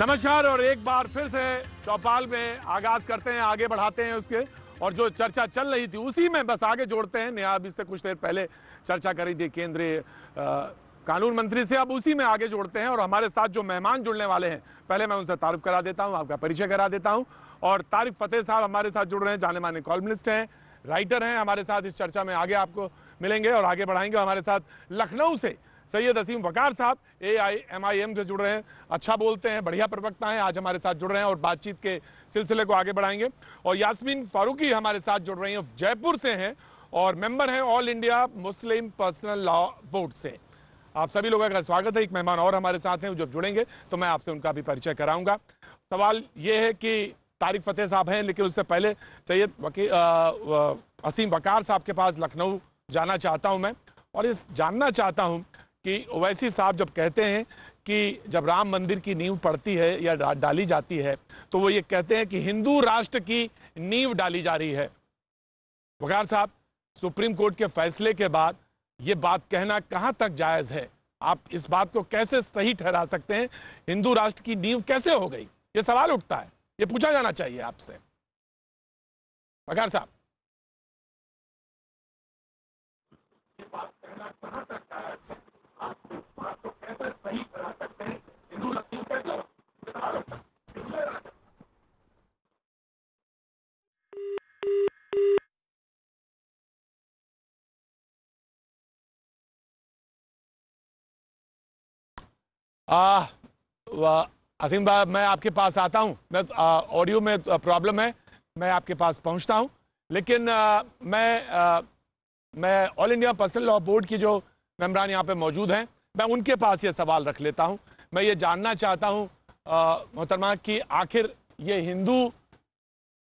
नमस्कार। और एक बार फिर से चौपाल में आगाज करते हैं, आगे बढ़ाते हैं उसके। और जो चर्चा चल रही थी उसी में बस आगे जोड़ते हैं। नेहा अभी से कुछ देर पहले चर्चा करी थी केंद्रीय कानून मंत्री से, अब उसी में आगे जोड़ते हैं। और हमारे साथ जो मेहमान जुड़ने वाले हैं, पहले मैं उनसे तारुफ करा देता हूं, आपका परिचय करा देता हूं। और तारिक फतेह साहब हमारे साथ जुड़ रहे हैं, जाने माने कॉलमिस्ट हैं, राइटर हैं, हमारे साथ इस चर्चा में आगे आपको मिलेंगे और आगे बढ़ाएंगे। हमारे साथ लखनऊ से सैयद असीम वकार साहब AIMIM से जुड़ रहे हैं, अच्छा बोलते हैं, बढ़िया प्रवक्ता हैं, आज हमारे साथ जुड़ रहे हैं और बातचीत के सिलसिले को आगे बढ़ाएंगे। और यास्मीन फारूकी हमारे साथ जुड़ रही हैं, जयपुर से हैं और मेंबर हैं all India Muslim personal law board से। आप सभी लोगों का स्वागत है। एक मेहमान और हमारे साथ हैं, जब जुड़ेंगे तो मैं आपसे उनका भी परिचय कराऊंगा। सवाल ये है कि तारिक फतेह साहब हैं, लेकिन उससे पहले सैयद असीम वकार साहब के पास लखनऊ जाना चाहता हूं मैं, और इस जानना चाहता हूं कि ओवैसी साहब जब कहते हैं कि जब राम मंदिर की नींव पड़ती है या डाली जाती है, तो वो ये कहते हैं कि हिंदू राष्ट्र की नींव डाली जा रही है। वकार साहब, सुप्रीम कोर्ट के फैसले के बाद ये बात कहना कहां तक जायज है? आप इस बात को कैसे सही ठहरा सकते हैं? हिंदू राष्ट्र की नींव कैसे हो गई? ये सवाल उठता है, ये पूछा जाना चाहिए आपसे। वकार साहब, ये बात कहना कहां तक जायज है? आप इस बात को कैसे सही ठहरा सकते हैं? हिंदू राष्ट्र कैसे हो? असीम भाई, मैं आपके पास आता हूं। मैं ऑडियो में प्रॉब्लम है, मैं आपके पास पहुंचता हूं। लेकिन मैं all India personal law board की जो मेंबरान यहाँ पे मौजूद हैं, मैं उनके पास ये सवाल रख लेता हूं। मैं ये जानना चाहता हूं मोहतरमा कि आखिर ये हिंदू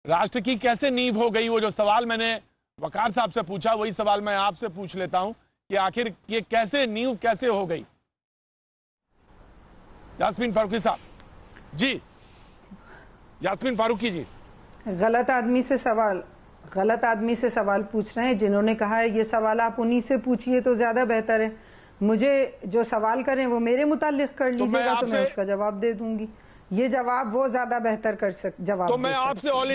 राष्ट्र की कैसे नींव हो गई? वो जो सवाल मैंने वकार साहब से पूछा, वही सवाल मैं आपसे पूछ लेता हूं कि आखिर ये कैसे नींव कैसे हो गई? यास्मीन फारूकी साहब जी, यास्मीन फारूकी जी। गलत आदमी से सवाल पूछ रहे हैं। जिन्होंने कहा है ये सवाल आप उन्हीं से पूछिए तो ज्यादा बेहतर है। मुझे जो सवाल करें वो मेरे मुताल्लिक कर लीजिएगा तो मैं उसका जवाब दे दूंगी। ये जवाब वो ज्यादा बेहतर जवाब तो मैं आपसे all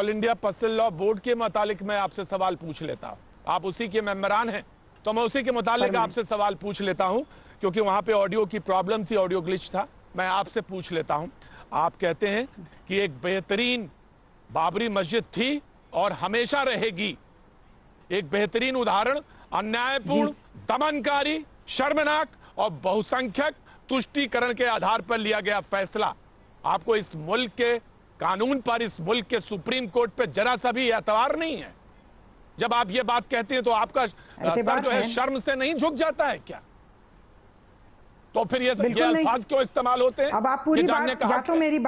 India personal law board के मुतालिक मैं आपसे सवाल पूछ लेता हूं। आप उसी के मेंबरान हैं, तो मैं उसी के मुतालिक आपसे सवाल पूछ लेता हूं, क्योंकि वहां पे ऑडियो की प्रॉब्लम थी, ऑडियो ग्लिच था। मैं आपसे पूछ लेता हूं। आप कहते हैं कि एक बेहतरीन बाबरी मस्जिद थी और हमेशा रहेगी। एक बेहतरीन उदाहरण अन्यायपूर्ण, दमनकारी, शर्मनाक और बहुसंख्यक तुष्टीकरण के आधार पर लिया गया फैसला। आपको इस मुल्क के कानून पर, इस मुल्क के सुप्रीम कोर्ट पे जरा सा भी एतबार नहीं है? जब आप ये बात कहते हैं तो आपका सर जो है शर्म से नहीं झुक जाता है क्या? तो फिर ये अल्फाज क्यों इस्तेमाल होते हैं? अब आप पूरी बात, या तो मेरी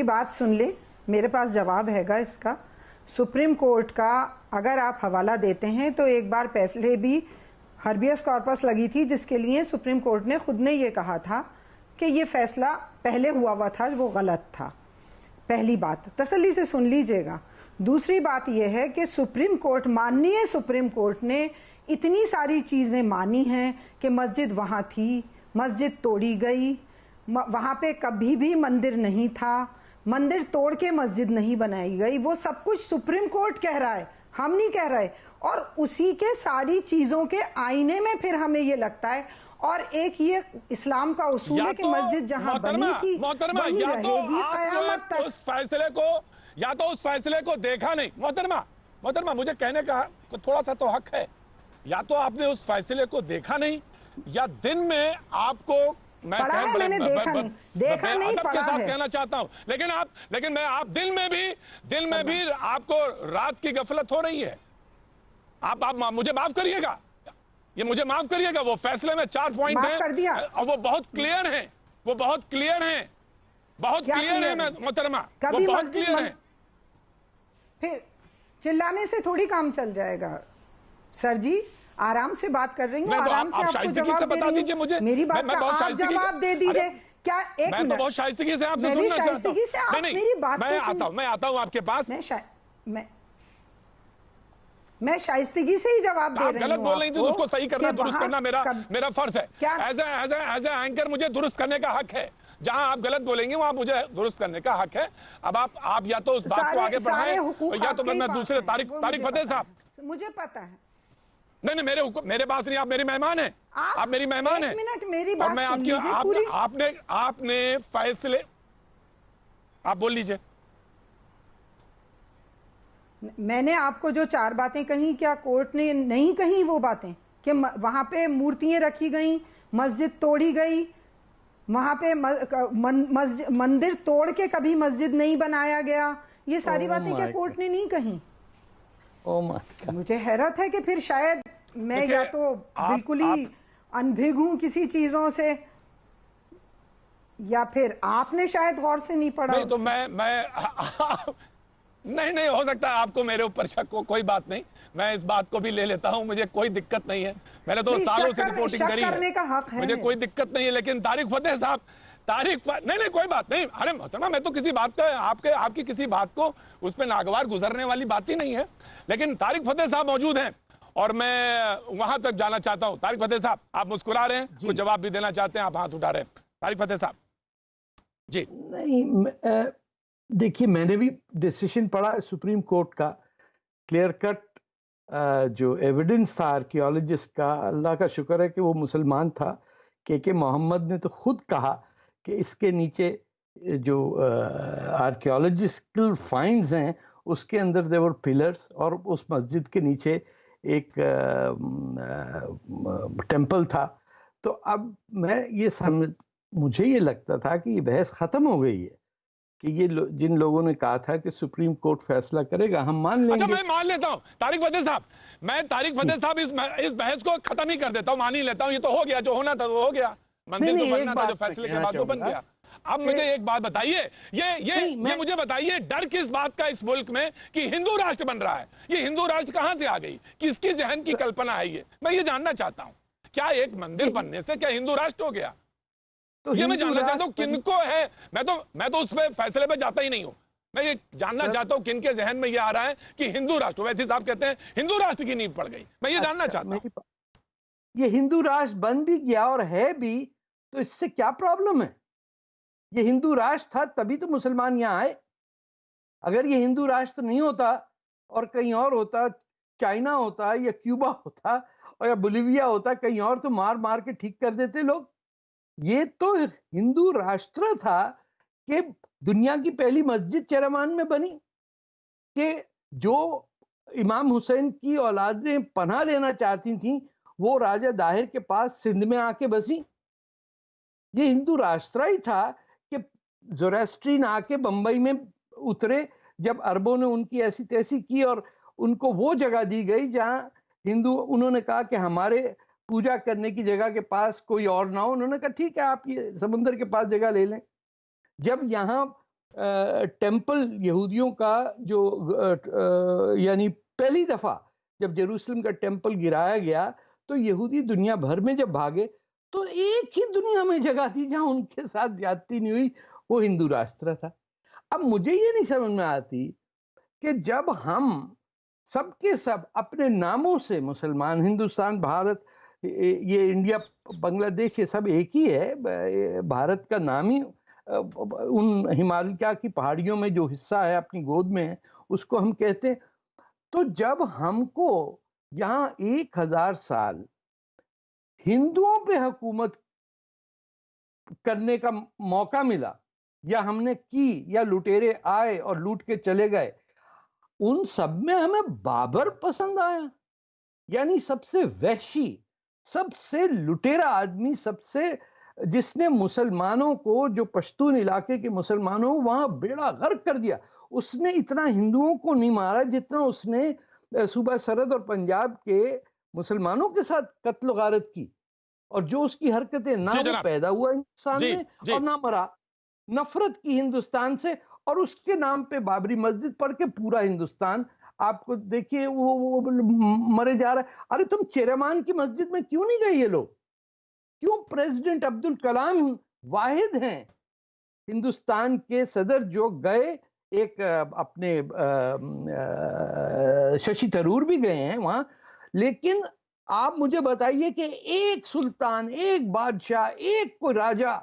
बात सुन ले, मेरे पास जवाब हैगा इसका। सुप्रीम कोर्ट का अगर आप हवाला देते हैं तो एक बार पहले भी हर्बियस कॉर्पस लगी थी, जिसके लिए सुप्रीम कोर्ट ने खुद ने ये कहा था कि ये फैसला पहले हुआ था वो गलत था। पहली बात तसल्ली से सुन लीजिएगा। दूसरी बात यह है कि सुप्रीम कोर्ट, माननीय सुप्रीम कोर्ट ने इतनी सारी चीजें मानी हैं कि मस्जिद वहां थी, मस्जिद तोड़ी गई, वहां पे कभी भी मंदिर नहीं था, मंदिर तोड़ के मस्जिद नहीं बनाई गई। वो सब कुछ सुप्रीम कोर्ट कह रहा है, हम नहीं कह रहे। और उसी के सारी चीजों के आईने में फिर हमें ये लगता है। और एक ये इस्लाम का उसूल है कि मस्जिद जहां बनी थी वही रहेगी कयामत तक। उस फैसले को, या तो उस फैसले को देखा नहीं। मोहतरमा, मुझे कहने का थोड़ा सा तो हक है। या तो आपने उस फैसले को देखा नहीं, या दिन में आपको मैंने देखा नहीं पढ़ा है। कहना चाहता हूं, लेकिन मैं आप दिल में भी आपको रात की गफलत हो रही है। आप मुझे माफ करिएगा, ये मुझे माफ करिएगा। वो फैसले में 4 पॉइंट हैं और वो बहुत क्लियर हैं, बहुत क्लियर है मोहतरमा, वो बहुत क्लियर है। फिर चिल्लाने से थोड़ी काम चल जाएगा सर जी। आराम से बात कर रही हूँ, आराम से आपको जवाब दे रही हूँ। मुझे मेरी बात का आप जवाब दे दीजिए। क्या एक मैं तो बहुत शाइस्तगी से आपसे सुनना चाहता हूं। से आप मेरी बात मैं आता हूं आपके पास। मैं शाइस्तगी से ही जवाब दे आप रही गलत हूँ बोल रही थी, आपको उसको सही करना, कि दुरुस्त वहाँ करना मेरा फर्ज है। क्या एज ए एंकर मुझे दुरुस्त करने का हक है। जहां आप गलत बोलेंगे वहां मुझे दुरुस्त करने का हक है। अब आप या तो उस बात को आगे बढ़ाएं, या तो मैं दूसरे तारिक फतेह साहब, मुझे पता है। नहीं मेरे पास नहीं, आप मेरी मेहमान हैं, आप मेरी मेहमान हैं। एक मिनट मेरी और बात मैं सुन आपकी लीजिए पूरी। आपने फैसले, आप बोल लीजिए। मैंने आपको जो 4 बातें कही, क्या कोर्ट ने नहीं कही वो बातें कि वहां पे मूर्तियां रखी गई, मस्जिद तोड़ी गई, वहां पे मंदिर तोड़ के कभी मस्जिद नहीं बनाया गया, ये सारी बातें क्या कोर्ट ने नहीं कही? मुझे हैरत है कि फिर शायद मैं या तो बिल्कुल ही अनभिज्ञ हूं किसी चीजों से, या फिर आपने शायद गौर से नहीं पढ़ा। नहीं तो मैं नहीं हो सकता आपको मेरे ऊपर शक हो, कोई बात नहीं, मैं इस बात को भी ले लेता हूं, मुझे कोई दिक्कत नहीं है। मैंने तो सालों से रिपोर्टिंग करी है, मुझे कोई दिक्कत नहीं है। लेकिन तारिक फतेह साहब, नहीं कोई बात नहीं। अरे मोहतरमा, मैं तो किसी बात का आपकी किसी बात को उस पर नागवार गुजरने वाली बात ही नहीं है। लेकिन तारिक फतेह साहब मौजूद हैं और मैं वहां तक जाना चाहता हूं। तारिक फतेह साहब, आप मुस्कुरा रहे हैं, कुछ जवाब भी देना चाहते हैं, आप हाथ उठा रहे हैं। तारिक फतेह साहब जी। नहीं, देखिए, मैंने भी डिसीजन पढ़ा सुप्रीम कोर्ट का, क्लियर कट जो एविडेंस था आर्कियोलॉजिस्ट का, अल्लाह का शुक्र है कि वो मुसलमान था। के मोहम्मद ने तो खुद कहा कि इसके नीचे जो आर्कियोलॉजिकल फाइंड्स हैं उसके अंदर देवर पिलर्स, और उस मस्जिद के नीचे एक टेंपल था। तो अब मुझे ये लगता था कि ये बहस खत्म हो गई है, कि ये जिन लोगों ने कहा था कि सुप्रीम कोर्ट फैसला करेगा, हम मान लेंगे। अच्छा, मैं मान लेता हूं तारिक फतेह साहब, मैं तारिक फतेह साहब इस बहस को खत्म ही कर देता हूं, मान ही लेता हूं, ये तो हो गया, जो होना था वो हो गया, मंदिर तो बनना था, जो फैसले के बाद वो बन गया। अब मुझे एक बात बताइए, ये मुझे बताइए, डर किस बात का इस मुल्क में कि हिंदू राष्ट्र बन रहा है? ये हिंदू राष्ट्र कहां से आ गई, किसकी जहन की कल्पना है ये? मैं ये जानना चाहता हूं, क्या एक मंदिर बनने से क्या हिंदू राष्ट्र हो गया? तो ये मैं जानना चाहता हूं किनको है। मैं तो उस पे फैसले पे जाता ही नहीं हूं। मैं ये जानना चाहता हूं किनके जहन में ये आ रहा है कि हिंदू राष्ट्र, वैसे साहब कहते हैं हिंदू राष्ट्र की नींव पड़ गई। मैं ये जानना चाहता हूं। ये हिंदू राष्ट्र बन भी गया और है भी, तो इससे क्या प्रॉब्लम है? ये हिंदू राष्ट्र था तभी तो मुसलमान यहां आए। अगर ये हिंदू राष्ट्र नहीं होता और कहीं और होता, चाइना होता या क्यूबा होता और या बोलिविया होता, कहीं और, तो मार मार के ठीक कर देते लोग। ये तो हिंदू राष्ट्र था कि दुनिया की पहली मस्जिद चेरामान में बनी, कि जो इमाम हुसैन की औलादें पनाह लेना चाहती थीं वो राजा दाहिर के पास सिंध में आके बसी। ये हिंदू राष्ट्र ही था कि ज़ोरास्ट्रीन आके बंबई में उतरे, जब अरबों ने उनकी ऐसी तैसी की और उनको वो जगह दी गई जहां हिंदू, उन्होंने कहा कि हमारे पूजा करने की जगह के पास कोई और ना हो। उन्होंने कहा ठीक है, आप ये समुद्र के पास जगह ले लें। जब यहाँ टेंपल यहूदियों का जो यानी पहली दफा जब जेरूसलम का टेंपल गिराया गया, तो यहूदी दुनिया भर में जब भागे, तो एक ही दुनिया में जगह थी जहां उनके साथ ज्यादती नहीं हुई, वो हिंदू राष्ट्र था। अब मुझे ये नहीं समझ में आती कि जब हम सबके सब अपने नामों से, मुसलमान, हिंदुस्तान, भारत, ये इंडिया, बांग्लादेश, ये सब एक ही है। भारत का नाम ही उन हिमालय की पहाड़ियों में जो हिस्सा है अपनी गोद में है, उसको हम कहते हैं। तो जब हमको यहाँ 1000 साल हिंदुओं पे हुकूमत करने का मौका मिला, या हमने की, या लुटेरे आए और लूट के चले गए, उन सब में हमें बाबर पसंद आया। यानी सबसे वहशी, सबसे लुटेरा आदमी, सबसे जिसने मुसलमानों को, जो पश्तून इलाके के मुसलमानों, वहां बेड़ा गर्क कर दिया। उसने इतना हिंदुओं को नहीं मारा जितना उसने सूबा सरहद और पंजाब के मुसलमानों के साथ कत्ल गारत की। और जो उसकी हरकतें, ना वो पैदा हुआ हिंदुस्तान में और ना मरा, नफरत की हिंदुस्तान से, और उसके नाम पे बाबरी मस्जिद पढ़ के पूरा हिंदुस्तान आपको देखिए वो मरे जा रहा है। अरे तुम चेरेमान की मस्जिद में क्यों नहीं गए ये लोग? क्यों? प्रेसिडेंट अब्दुल कलाम वाहिद हैं हिंदुस्तान के सदर जो गए एक अपने शशि थरूर भी गए हैं वहां, लेकिन आप मुझे बताइए कि एक सुल्तान, एक बादशाह, एक कोई राजा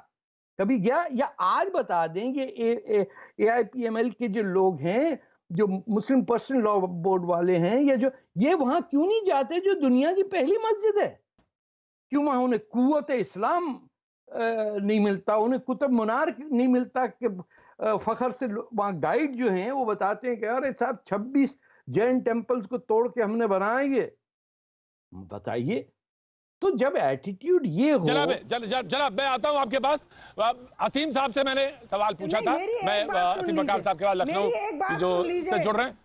कभी गया? या आज बता दें ये AIPML के जो लोग हैं, जो मुस्लिम पर्सनल लॉ बोर्ड वाले हैं, या जो ये वहां क्यों नहीं जाते जो दुनिया की पहली मस्जिद है? क्यों वहां उन्हें कुव्वत इस्लाम नहीं मिलता, उन्हें कुतुब मीनार नहीं मिलता कि फखर से वहां गाइड जो हैं वो बताते हैं कि अरे साहब 26 जैन टेम्पल्स को तोड़ के हमने बनाएंगे? बताइए। तो जब एटीट्यूड ये हो। जनाब मैं आता हूं आपके पास। असीम साहब से मैंने सवाल पूछा था, मैं असीम बकार साहब के बाद लखनऊ जो से जुड़ रहे हैं।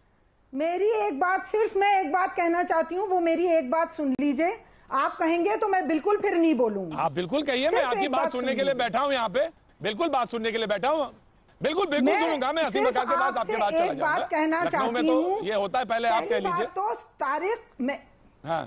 मेरी एक बात, सिर्फ मैं एक बात कहना चाहती हूँ, वो मेरी एक बात सुन लीजिए। आप कहेंगे तो मैं बिल्कुल फिर नहीं बोलूंगी। आप बिल्कुल कहिए, मैं आपकी बात सुनने के लिए बैठा हूँ यहाँ पे, बिल्कुल बात सुनने के लिए बैठा हूँ, बिल्कुल सुनूंगा। मैं असीम बकार के बाद आपके बाद चला जाऊंगा। कहना लखनऊ में तो ये होता है, पहले आप कह लीजिए। तो तारिक में, हाँ,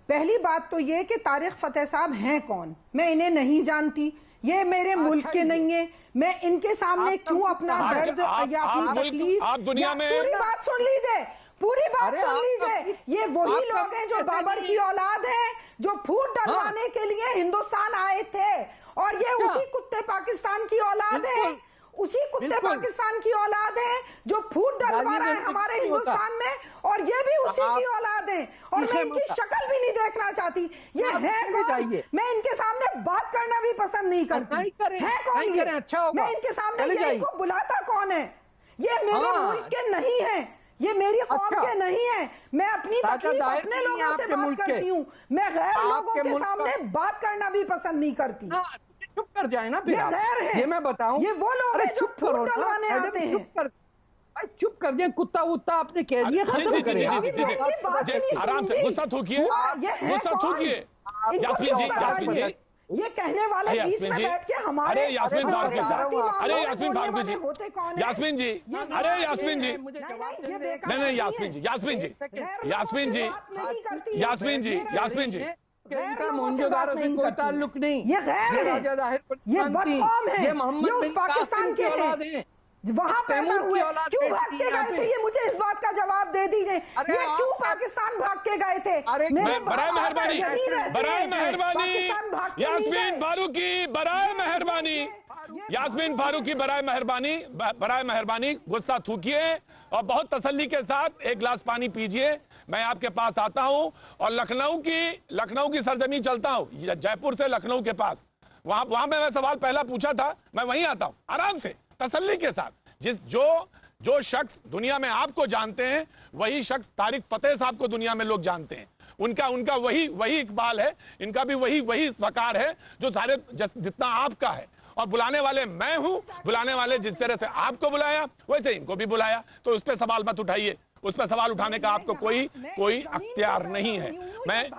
पहली बात तो ये कि तारिक फतेह साहब हैं कौन, मैं इन्हें नहीं जानती, ये मेरे मुल्क के नहीं है, मैं इनके सामने क्यों अपना दर्द या अपनी तकलीफ, आप दुनिया में, पूरी बात सुन लीजिए, पूरी बात सुन लीजिए। ये वही लोग हैं जो बाबर की औलाद हैं, जो फूट डलवाने के लिए हिंदुस्तान आए थे, और ये उसी कुत्ते पाकिस्तान की औलाद है, उसी कुत्ते पाकिस्तान की औलाद है जो फूट डलवा रहा है हमारे हिंदुस्तान में, और ये भी उसी की औलाद है। और मैं इनकी शक्ल भी नहीं देखना चाहती, ये है कौन? मैं इनके सामने बात करना भी पसंद नहीं करती। है कौन ये? मैं इनके सामने ये इनको बुलाता कौन है? ये मेरे मुल्क के नहीं है, ये मेरी कौम के नहीं है। मैं अपनी तकलीफ अपने लोगों से बात करती हूँ, मैं गैर लोगों के सामने बात करना भी पसंद नहीं करती। चुप कर जाए ना फिर। ये मैं बताऊं, ये वो लोग हैं जो फूट डलवाने आते हैं। चुप कर जाए, कुत्ता वुत्ता आपने कह दिया, खत्म करें। आराम से, गुस्सा थूकिए, गुस्सा थूकिए। यास्मीन जी, ये कहने वाले बीच में बैठ के हमारे, अरे यास्मीन फारूकी साहब, अरे यास्मीन फारूकी जी, यास्मीन जी, अरे यास्मीन जी, नहीं यास्मीन जी, यास्मीन जी, यास्मीन जी, यास्मीन जी, यास्मीन जी, इनका मोहनजोदारो से कोई ताल्लुक नहीं। ये गैर है, ये बदकौम है, ये उस पाकिस्तान के हैं, वहां पैदा हुए। क्यों भाग के गए थे? ये मुझे इस बात का जवाब दे दीजिए, ये क्यों पाकिस्तान भाग के गए थे? बराए मेहरबानी, बराए मेहरबानी, यास्मीन फारूकी, बराए मेहरबानी, यास्मीन फारूकी, बराए मेहरबानी, बराए मेहरबानी, गुस्सा थूकिए और बहुत तसल्ली के साथ एक गिलास पानी पीजिए। मैं आपके पास आता हूं और लखनऊ की सरजमी चलता हूं, जयपुर से लखनऊ के पास, वहां पे मैं सवाल पहला पूछा था, मैं वहीं आता हूं आराम से, तसल्ली के साथ। जो शख्स दुनिया में आपको जानते हैं, वही शख्स तारिक फतेह साहब को दुनिया में लोग जानते हैं। उनका वही इकबाल है, इनका भी वही वकार है जो सारे जितना आपका है। और बुलाने वाले मैं हूं, बुलाने वाले जिस तरह से आपको बुलाया वैसे इनको भी बुलाया, तो उस पर सवाल मत उठाइए, उस पर सवाल उठाने का आपको कोई अख्तियार नहीं है। मैं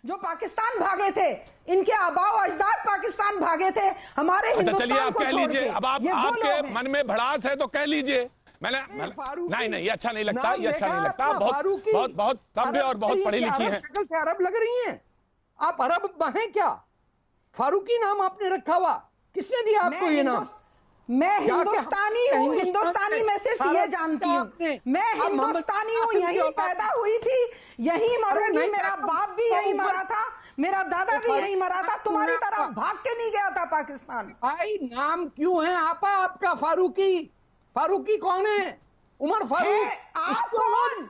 जो पाकिस्तान भागे थे, इनके आबाओ अजदाद पाकिस्तान भागे थे, हमारे चलिए आप कह लीजिए, अब आपके मन में भड़ास है तो कह लीजिए। मैंने नहीं, ये अच्छा नहीं लगता, ये अच्छा नहीं लगता। बहुत सभ्य और बहुत पढ़ी लिखी है। शक्ल से अरब लग रही हैं आप, अरब हैं क्या? फारूकी नाम आपने रखा हुआ, किसने दिया आपको ये नाम? मैं हिंदुस्तानी हूँ, हिंदुस्तानी मैं सिर्फ ये जानती हूँ, मैं हिंदुस्तानी हूँ, यहीं पैदा हुई थी, यहीं मरूंगी। मेरा बाप भी यहीं मरा था, मेरा दादा भी यहीं मरा था, तुम्हारी तरह भाग के नहीं गया था पाकिस्तान। भाई नाम क्यों है आपका फारूकी कौन है? उमर फारूक। आप कौन?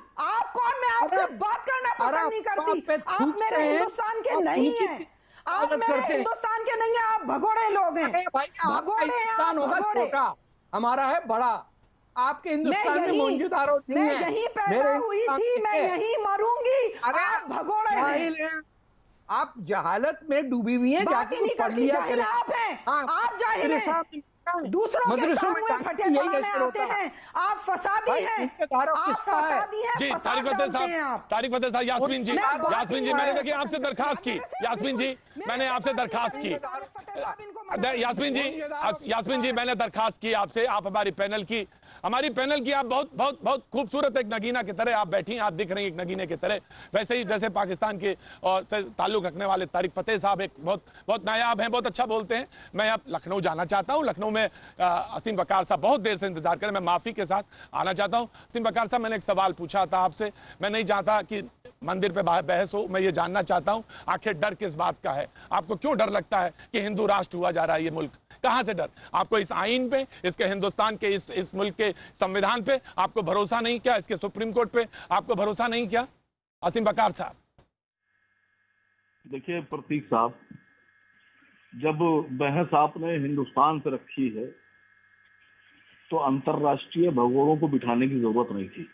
मैं आपसे बात करना पसंद नहीं करती, आप मेरे हिंदुस्तान के नहीं है, आप मेरे हिंदुस्तान के नहीं है, आप भगोड़े लोग हैं। भगोड़े छोटा, हमारा है बड़ा। आपके हिंदुस्तान में मोहनजोदारो नहीं है। मैं यहीं पैदा हुई थी, मैं यहीं मरूंगी। आप भगोड़े हैं, आप जहालत में डूबी हुई हैं। जाके नहीं पढ़ लिया करें। आप हैं, आप जाहिल हैं, दूसरों के काम में फटे पड़ाने आते हैं, आप फसादी हैं, आप फसादी हैं। जी तारिक फतेह साहब, यास्मीन जी, मैंने देखिए आपसे दरखास्त की, यास्मीन जी मैंने आपसे दरखास्त की, यास्मीन जी मैंने दरखास्त की आपसे, आप हमारी पैनल की हमारी पैनल की आप बहुत बहुत बहुत खूबसूरत एक नगीना की तरह आप बैठी हैं, आप दिख रही हैं एक नगीने की तरह। वैसे ही जैसे पाकिस्तान के और से ताल्लुक रखने वाले तारिक फतेह साहब एक बहुत बहुत नायाब हैं, बहुत अच्छा बोलते हैं। मैं अब लखनऊ जाना चाहता हूं। लखनऊ में असीम वकार साहब बहुत देर से इंतजार करें, मैं माफी के साथ आना चाहता हूं। असीम वकार साहब, मैंने एक सवाल पूछा था आपसे, मैं नहीं चाहता कि मंदिर पे बहस हो, मैं ये जानना चाहता हूं आखिर डर किस बात का है? आपको क्यों डर लगता है कि हिंदू राष्ट्र हुआ जा रहा है ये मुल्क? कहां से डर? आपको इस आईन पे, इसके हिंदुस्तान के इस मुल्क के संविधान पे आपको भरोसा नहीं क्या? इसके सुप्रीम कोर्ट पे आपको भरोसा नहीं क्या? असीम वकार साहब। देखिए प्रतीक साहब, जब बहस आपने हिंदुस्तान से रखी है तो अंतर्राष्ट्रीय भगोड़ों को बिठाने की जरूरत नहीं थी।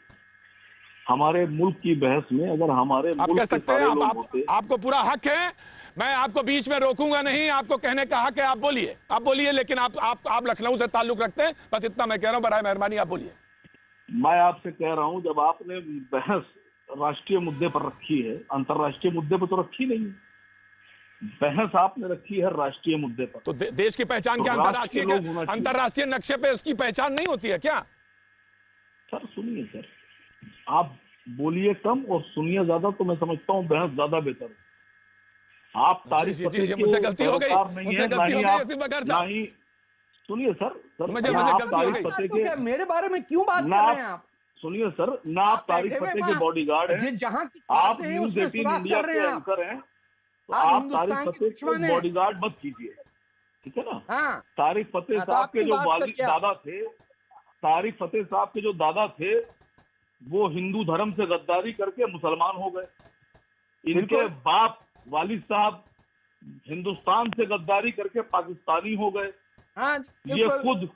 हमारे मुल्क की बहस में अगर हमारे आप मुल्क कह के सकते हैं, सारे लोग होते, आपको पूरा हक है, मैं आपको बीच में रोकूंगा नहीं, आपको कहने का हक है, आप बोलिए, लेकिन आप लखनऊ से ताल्लुक रखते हैं, बस इतना मैं कह रहा हूं, बराए मेहरबानी आप बोलिए। मैं आपसे कह रहा हूं, जब आपने बहस राष्ट्रीय मुद्दे पर रखी है, अंतर्राष्ट्रीय मुद्दे पर तो रखी नहीं, बहस आपने रखी है राष्ट्रीय मुद्दे पर। तो देश की पहचान तो क्या राष्ट्रीय अंतर्राष्ट्रीय नक्शे पे उसकी पहचान नहीं होती है क्या? सर सुनिए सर, आप बोलिए कम और सुनिए ज्यादा, तो मैं समझता हूँ बहस ज्यादा बेहतर है। आप तारीफ मुझसे गलती हो गई, मुझसे गलती हो गई असीम वकार साहब। नहीं सुनिए सर, मुझे आप गलती हो तारीफ गई। फतेह के, मेरे बारे में क्यों बात कर रहे हैं आप? सुनिए सर, ना आप तारीफ फतेह के बॉडीगार्ड हैं, जहां की आप बातें हैं न्यूज उसमें 18 सुराख इंडिया कर रहे के हैं आप। एंकर हैं, तो आप आप हिंदुस्तान तारीफ के फतेह दुश्मन के हैं। बॉडीगार्ड मत कीजिए, ठीक है ना? हाँ, तारिक फतेह तो साहब आपकी के जो बात का क्या? दादा थे, तारिक फतेह साहब के जो दादा थे, वो हिंदू धर्म से गद्दारी करके मुसलमान हो गए। इनके बिल्कुल। बाप वालिद साहब हिंदुस्तान से गद्दारी करके पाकिस्तानी हो गए। हाँ, ये बिल्कुल, खुद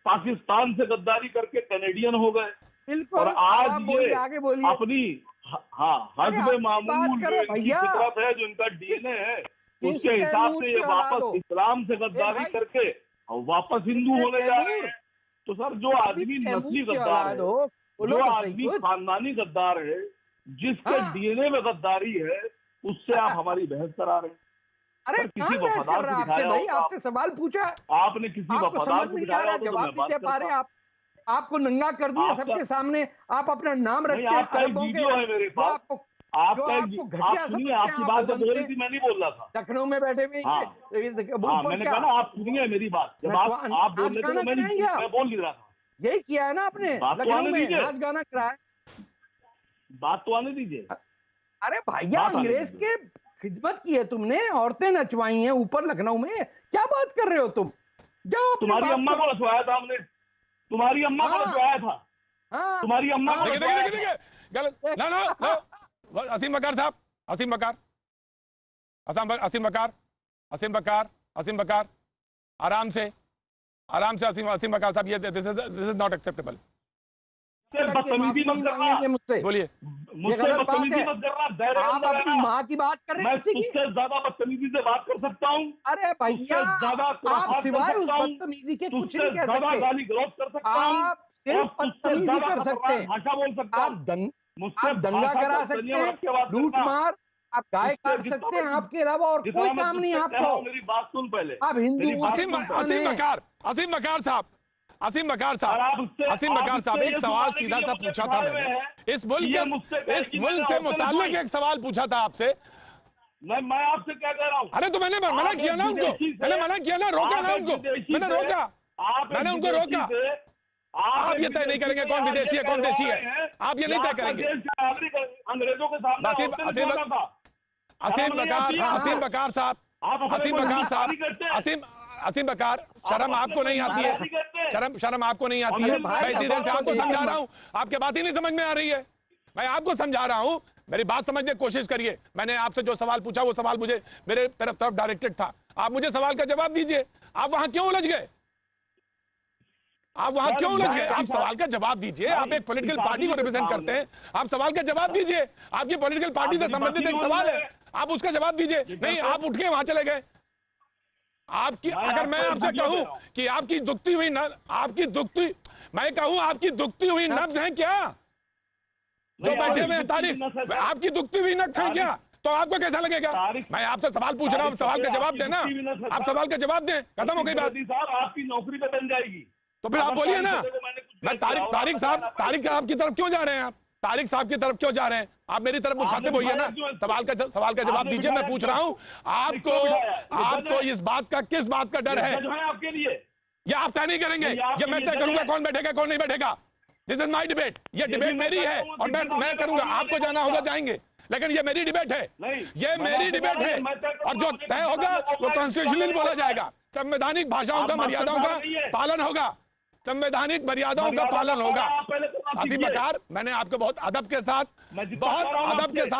पाकिस्तान से गद्दारी करके कैनेडियन हो गए। बिल्कुल। और आप आज बोलिए, ये आगे बोलिए। अपनी अरे हस्ब आपकी मामूल बात करो जो इनकी भैया। फितरत है, जो इनका डीएनए है, किस उसके हिसाब तैमूर से की ये औलाद वापस हो? इस्लाम से गद्दारी भाई, करके और वापस हिंदू कितने होने जा रहे तैमूर? हैं। तो सर, जो आदमी तैमूर नस्ली की गद्दार औलाद है, हो, बोलो जो तो सही आदमी कुछ। खानदानी गद्दार है, जिसके हाँ। डीएनए में गद्दारी है, उससे आप हमारी बहस करा रहे हैं। अरे सर, कौन किसी बहस वफादार कर रहा है को आपसे बिठाया भाई? होगा, आपसे सवाल पूछा, आपने किसी आपको वफादार समझ को में नहीं आ बिठाया रहा, होता तो जवाब मैं नहीं बात दे पा रहे करता। आप। आपको नंगा कर दिया आपका- सबके सामने, आप अपना नाम नहीं, रखते हैं आपका एक अरबों के, वीडियो है मेरे जो पास, आपको आपका घटिया आप सुनिए, समझते हैं, आपकी आप बात वो जब बोल बनते रही थी मैं नहीं बोल रहा था। लखनऊ में बैठे हुए हाँ। वो हाँ, ऊपर मैंने क्या? कहा ना, आप सुनिए मेरी बात, जब मैं तो आप बोल रहे थे नाच तो कराएंगे आप? मैं बोल नहीं रहा था। यही किया है ना आपने बात तो लखनऊ आने में, दीजिए। नाच गाना कराया। बात तो आने दीजिए। अरे भैया, बात आने अंग्रेज दीजिए। के खिदमत की है तुमने, औरतें नचवाई हैं ऊपर लखनऊ में, क्या बात कर रहे हो तुम? जाओ अपनी तुम्हारी बात अम्मा करो। को रखवाया था हमने, तुम्हारी अम्मा को हाँ। रखवाया था, हाँ, तुम्हारी अम्मा को देखिए रखवाया देखिए था। देखिए, गलत ना ना ना। असीम वकार साहब, असीम वकार, असीम वकार, आराम से असीम वकार साहब, ये दिस इज नॉट एक्सेप्टेबल। बदतमीजी मत करना, मुझसे बोलिए। मुझसे गलत बात बदतमीजी है। मत करना, दायरे के आप अंदर अपनी रहना। माँ की बात कर रहे हैं मैं किसी की? उससे ज्यादा बदतमीजी से बात कर सकता हूँ, अरे भैया, उससे ज्यादा आप खुराफात कर सिवाय उस सकता हूँ, बदतमीजी के कुछ तुझसे नहीं कह ज्यादा सकते। गाली गलौज कर सकता हूँ, आप सिर्फ और तुझसे बदतमीजी ज्यादा कर सकते खतरनाक हैं। भाषा बोल सकता आप हूँ। मुझसे आप दंगा भाषा करा को सकते संयम हैं, रख के बात लूट करना। मार, आप गाय जिससे- काट जितना सकते हैं, मैं- आपके अलावा और जितना कोई मैं काम नहीं है तुझसे कह रहा हूँ, आपको। मेरी बात सुन पहले। आप हिंदू मेरी बात असीम सुन पहले। असीम वकार साहब, और आप उससे- असीम वकार आप साहब, उससे एक ये सवाल सुनाने के सीधा लिए सा मुझे पूछा था बिठाए हुए मैंने, हैं इस मुल्क कि ये मुझसे कहे कि मैंने से औरतें मुताल्लिक नचवाई। एक सवाल पूछा था आपसे। मैं आपसे क्या कह रहा हूँ? अरे तो मैंने मना आप किया एक ना उनको, विदेशी से- मैंने मना किया ना, रोका आप ना एक उनको, विदेशी मैंने से- रोका, आप मैंने एक उनको विदेशी रोका। से- आप एक ये तय नहीं विदेशी करेंगे से कौन आज विदेशी ये है कौन कह देशी रहे है, हैं आप ये नहीं कि तय आपका करेंगे। देश का नागरिक अंग्रेजों के सामने असीम औरतें असीम नचवाता था। असीम शर्म नहीं वकार आती आपको? असीम वकार साहब, आप अपने असीम को वकार हिंदुस्तानी साहब, करते हैं। असीम वकार, शर्म आप आपको नहीं आती है, हिंदुस्तानी करते हैं। शर्म आपको नहीं आती है। अरे भाई, मैं इसी देर से आपको देखिए, समझा रहा हूँ, आपके बात ही नहीं समझ में आ रही है। मैं आपको समझा रहा हूँ, मेरी बात समझने की कोशिश करिए। मैंने आपसे जो सवाल पूछा वो सवाल मुझे मेरे तरफ डायरेक्टेड था। आप मुझे सवाल का जवाब दीजिए। आप वहां क्यों उलझ गए? आप वहां क्यों उलझ गए? आप सवाल का जवाब दीजिए। आप एक पॉलिटिकल पार्टी को रिप्रेजेंट करते हैं, आप सवाल का जवाब दीजिए। आपकी पॉलिटिकल पार्टी से संबंधित एक सवाल है, आप उसका जवाब दीजिए। नहीं, आप उठ के वहां चले गए। आपकी अगर मैं आपसे कहूं कि आपकी दुखती हुई मैं कहूं आपकी दुखती हुई नब्ज है क्या जो बैठे हुए हैं तारीफ, आपकी दुखती हुई नब्ज है क्या, तो आपको कैसा लगेगा? मैं आपसे सवाल पूछ रहा हूं, सवाल का जवाब देना। आप सवाल का जवाब दें, खत्म हो गई बात। साहब आपकी नौकरी पे बन जाएगी। तो फिर आप बोलिए ना। मैं तारिक साहब की तरफ क्यों जा रहे हैं आप? तारिक साहब की तरफ क्यों जा रहे हैं आप? मेरी तरफ उठाते बोलिए ना। सवाल का जवाब दीजिए। मैं पूछ रहा हूं आपको इस बात का, किस बात का डर है? आपके लिए ये आप तय नहीं करेंगे, ये मैं तय करूंगा कौन बैठेगा कौन नहीं बैठेगा। This is my debate. ये डिबेट मेरी है और मैं करूंगा। आपको जाना होगा जाएंगे, लेकिन ये मेरी डिबेट है, ये मेरी डिबेट है। और जो तय होगा वो कॉन्स्टिट्यूशनली बोला जाएगा। संवैधानिक भाषाओं का, मर्यादाओं का पालन होगा। संवैधानिक मर्यादाओं का पालन होगा। आसिम बकार, मैंने आपको बहुत अदब के साथ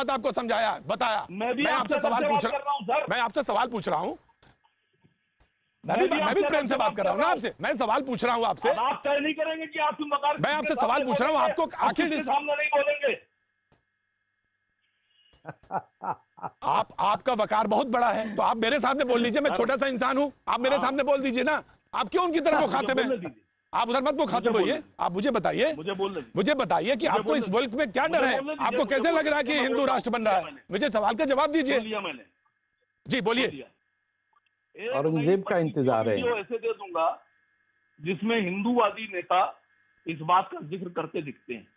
आपको समझाया, बताया। मैं आपसे सवाल पूछ रहा हूं। मैं भी प्रेम से बात कर रहा हूं ना आपसे। मैं सवाल पूछ रहा हूं आपसे। आप तय नहीं करेंगे कि आसिम बकार, मैं आपसे सवाल पूछ रहा हूं। आपको आखिर सामने नहीं बोलेंगे। आपका वकार बहुत बड़ा है, तो आप मेरे सामने बोल लीजिए। मैं छोटा सा इंसान हूं, आप मेरे सामने बोल दीजिए ना। आप क्यों उनकी तरफ मुखातिब हैं? आप उधर मत मुखातिब होइए। आप मुझे बताइए कि आपको इस मुल्क में क्या डर है? आपको कैसे लग रहा है कि हिंदू राष्ट्र बन रहा है? मुझे सवाल का जवाब दीजिए। जी बोलिए। औरंगजेब का इंतजार है। ऐसे दे दूंगा जिसमें हिंदूवादी नेता इस बात का जिक्र करते दिखते हैं।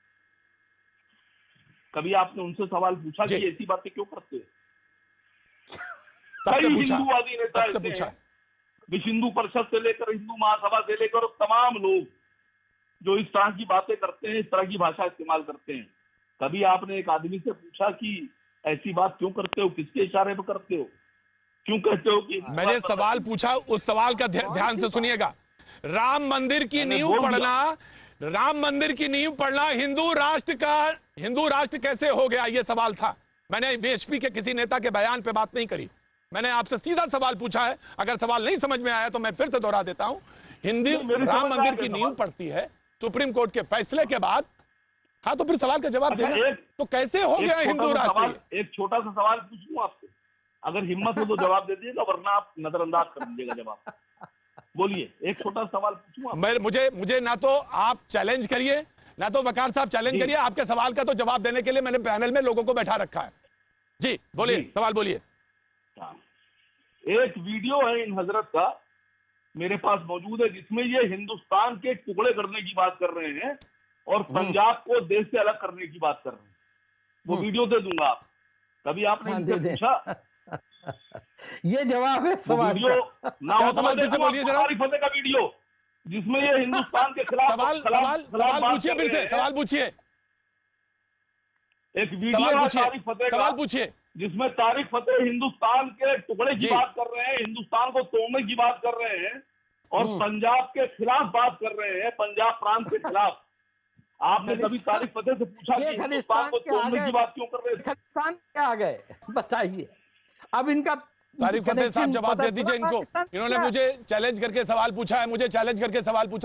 कभी आपने उनसे सवाल पूछा कि ऐसी बातें क्यों करते हैं? कई हिंदूवादी नेता ऐसे हैं, विश्व हिंदू परिषद से लेकर हिंदू महासभा से लेकर तमाम लोग जो इस तरह की बातें करते हैं, इस तरह की भाषा इस्तेमाल करते हैं। कभी आपने एक आदमी से पूछा कि ऐसी बात क्यों करते हो, किसके इशारे पर करते हो, क्यों कहते हो कि? मैंने सवाल पूछा, उस सवाल का ध्यान से सुनिएगा। राम मंदिर की नींव पढ़ना हिंदू राष्ट्र कैसे हो गया, ये सवाल था। मैंने बीएचपी के किसी नेता के बयान पे बात नहीं करी। मैंने आपसे सीधा सवाल पूछा है। अगर सवाल नहीं समझ में आया तो मैं फिर से दोहरा देता हूं। राम मंदिर की नींव पड़ती है सुप्रीम कोर्ट के फैसले के बाद। हाँ, तो फिर सवाल का जवाब देना। तो कैसे हो गया हिंदू राष्ट्र? एक छोटा सा सवाल पूछूं आपसे, अगर हिम्मत हो तो जवाब दे दीजिएगा, वरना आप नजरअंदाज कर दीजिएगा जवाब। बोलिए, एक छोटा सवाल पूछूं। मुझे ना तो आप चैलेंज करिए, ना तो वकार साहब चैलेंज करिए। आपके सवाल का तो जवाब देने के लिए मैंने पैनल में लोगों को बैठा रखा है। जी बोलिए, सवाल बोलिए। एक वीडियो है इन हजरत का, मेरे पास मौजूद है, जिसमें ये हिंदुस्तान के टुकड़े करने की बात कर रहे हैं और पंजाब को देश से अलग करने की बात कर रहे हैं। वो वीडियो दे दूंगा आप। कभी आपने इनसे पूछा? ये जवाब है सवाल वीडियो ना हो तो बोलिए जरा। फतेह का वीडियो जिसमें ये हिंदुस्तान के खिलाफ सवाल पूछिए। एक वीडियो तारिक फतेह का, सवाल पूछिए, जिसमें तारिक फतेह हिंदुस्तान के टुकड़े की बात कर रहे हैं, हिंदुस्तान को तोड़ने की बात कर रहे हैं और पंजाब के खिलाफ बात कर रहे हैं, पंजाब प्रांत के खिलाफ। आपने कभी तारिक फतेह से पूछा कि हिंदुस्तान को तोड़ने की बात क्यों कर रहे हैं? खालिस्तान क्या आ गए, बताइए। अब इनका तारिक फतेह साहब जवाब दे दीजिए इनको। इन्होंने मुझे चैलेंज करके सवाल पूछा है,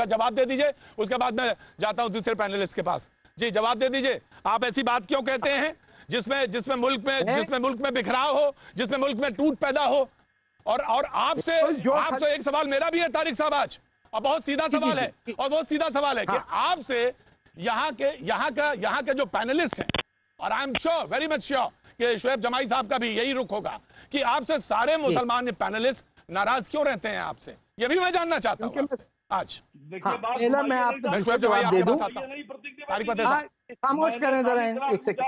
जवाब दे दीजिए। उसके बाद मैं जाता हूं दूसरे पैनलिस्ट के पास। जी जवाब दे दीजिए। आप ऐसी बात क्यों कहते हैं जिसमें मुल्क में बिखराव हो, जिसमें मुल्क में टूट पैदा हो? और आपसे एक सवाल मेरा भी है तारिक साहब आज, और बहुत सीधा सवाल है कि आपसे यहाँ के जो पैनलिस्ट हैं, और I am sure, very much sure कि शोएब जमाई साहब का भी यही रुख होगा कि आपसे सारे मुसलमान पैनलिस्ट नाराज क्यों रहते हैं आपसे, ये भी मैं जानना चाहता हूँ आज। पहला मैं आपको जवाब दे दूं। खामोश करें जरा एक सेकंड।